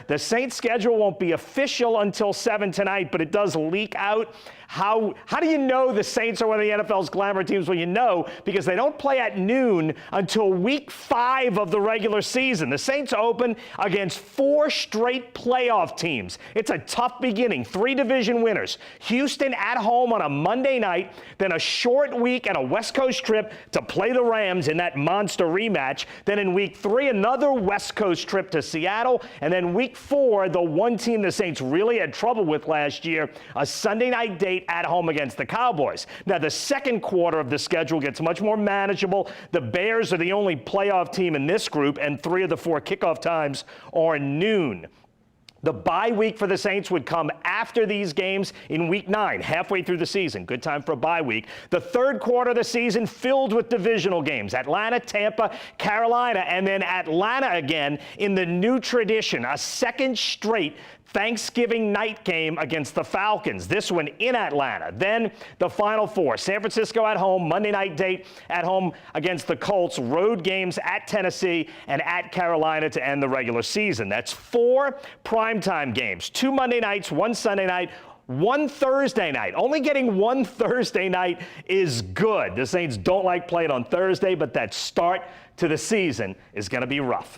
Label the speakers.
Speaker 1: The Saints' schedule won't be official until 7 tonight, but it does leak out. How do you know the Saints are one of the NFL's glamour teams? Well, you know, because they don't play at noon until week 5 of the regular season. The Saints open against 4 straight playoff teams. It's a tough beginning. 3 division winners. Houston at home on a Monday night, then a short week and a West Coast trip to play the Rams in that monster rematch. Then in week 3, another West Coast trip to Seattle. And then week 4, the one team the Saints really had trouble with last year, a Sunday night date at home against the Cowboys. Now, the second quarter of the schedule gets much more manageable. The Bears are the only playoff team in this group, and 3 of the 4 kickoff times are noon. The bye week for the Saints would come after these games in week 9, halfway through the season. Good time for a bye week. The third quarter of the season filled with divisional games. Atlanta, Tampa, Carolina, and then Atlanta again in the new tradition, a second straight Thanksgiving night game against the Falcons, this one in Atlanta. Then the Final 4, San Francisco at home, Monday night date at home against the Colts, road games at Tennessee and at Carolina to end the regular season. That's 4 primetime games, 2 Monday nights, 1 Sunday night, 1 Thursday night. Only getting 1 Thursday night is good. The Saints don't like playing on Thursday, but that start to the season is going to be rough.